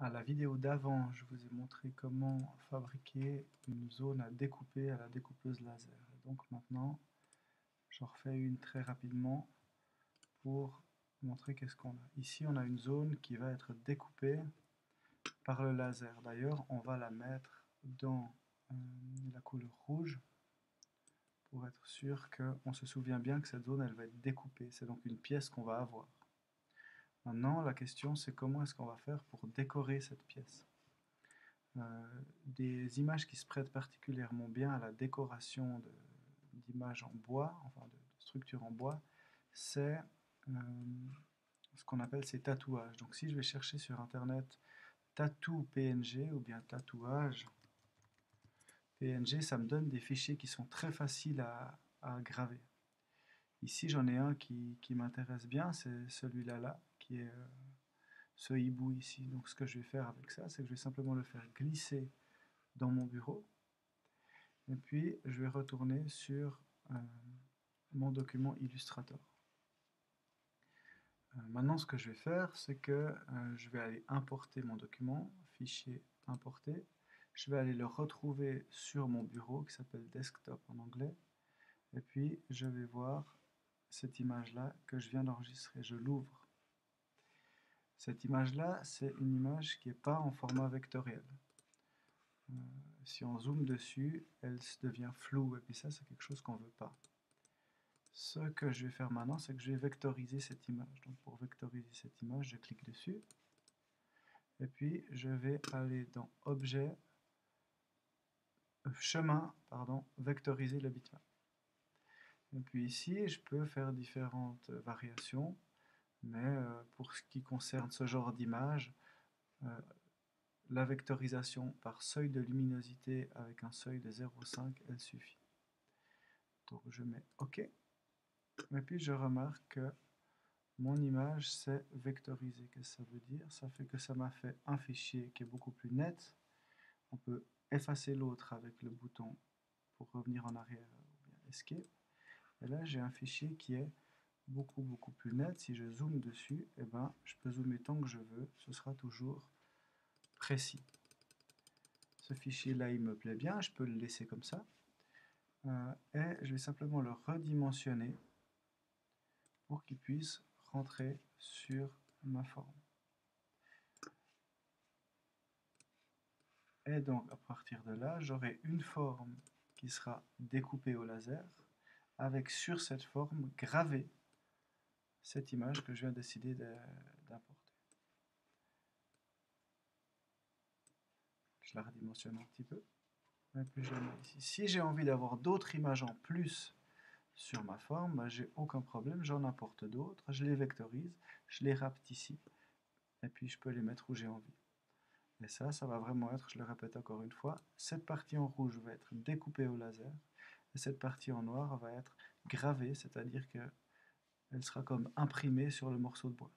À la vidéo d'avant, je vous ai montré comment fabriquer une zone à découper à la découpeuse laser. Et donc maintenant, j'en refais une très rapidement pour montrer qu'est-ce qu'on a. Ici, on a une zone qui va être découpée par le laser. D'ailleurs, on va la mettre dans la couleur rouge pour être sûr qu'on se souvient bien que cette zone, elle va être découpée. C'est donc une pièce qu'on va avoir. Maintenant, la question, c'est comment est-ce qu'on va faire pour décorer cette pièce. Des images qui se prêtent particulièrement bien à la décoration d'images en bois, enfin de structures en bois, c'est ce qu'on appelle ces tatouages. Donc si je vais chercher sur internet tattoo PNG ou bien tatouage PNG, ça me donne des fichiers qui sont très faciles à graver. Ici j'en ai un qui m'intéresse bien, c'est celui-là, qui est ce hibou ici. Donc ce que je vais faire avec ça, c'est que je vais simplement le faire glisser dans mon bureau. Et puis, je vais retourner sur mon document Illustrator. Maintenant, ce que je vais faire, c'est que je vais aller importer mon document, fichier importer. Je vais aller le retrouver sur mon bureau, qui s'appelle desktop en anglais. Et puis, je vais voir cette image-là que je viens d'enregistrer. Je l'ouvre. Cette image-là, c'est une image qui n'est pas en format vectoriel. Si on zoome dessus, elle devient floue, et puis ça, c'est quelque chose qu'on ne veut pas. Ce que je vais faire maintenant, c'est que je vais vectoriser cette image. Donc pour vectoriser cette image, je clique dessus, et puis je vais aller dans Objet, Chemin, pardon, vectoriser le bitmap. Et puis ici, je peux faire différentes variations, mais pour ce qui concerne ce genre d'image, la vectorisation par seuil de luminosité avec un seuil de 0,5, elle suffit. Donc je mets OK. Et puis je remarque que mon image s'est vectorisée. Qu'est-ce que ça veut dire? Ça fait que ça m'a fait un fichier qui est beaucoup plus net. On peut effacer l'autre avec le bouton pour revenir en arrière ou bien Escape. Et là j'ai un fichier qui est beaucoup plus net. Si je zoome dessus, eh ben, je peux zoomer tant que je veux. Ce sera toujours précis. Ce fichier-là, il me plaît bien. Je peux le laisser comme ça. Et je vais simplement le redimensionner pour qu'il puisse rentrer sur ma forme. Et donc à partir de là, j'aurai une forme qui sera découpée au laser, avec sur cette forme gravée cette image que je viens décider d'importer. Je la redimensionne un petit peu. Et puis je mets ici. Si j'ai envie d'avoir d'autres images en plus sur ma forme, ben, j'ai aucun problème, j'en importe d'autres, je les vectorise, je les rapetissis, et puis je peux les mettre où j'ai envie. Et ça va vraiment être, je le répète encore une fois, cette partie en rouge va être découpée au laser, et cette partie en noir va être gravée, c'est-à-dire qu'elle sera comme imprimée sur le morceau de bois.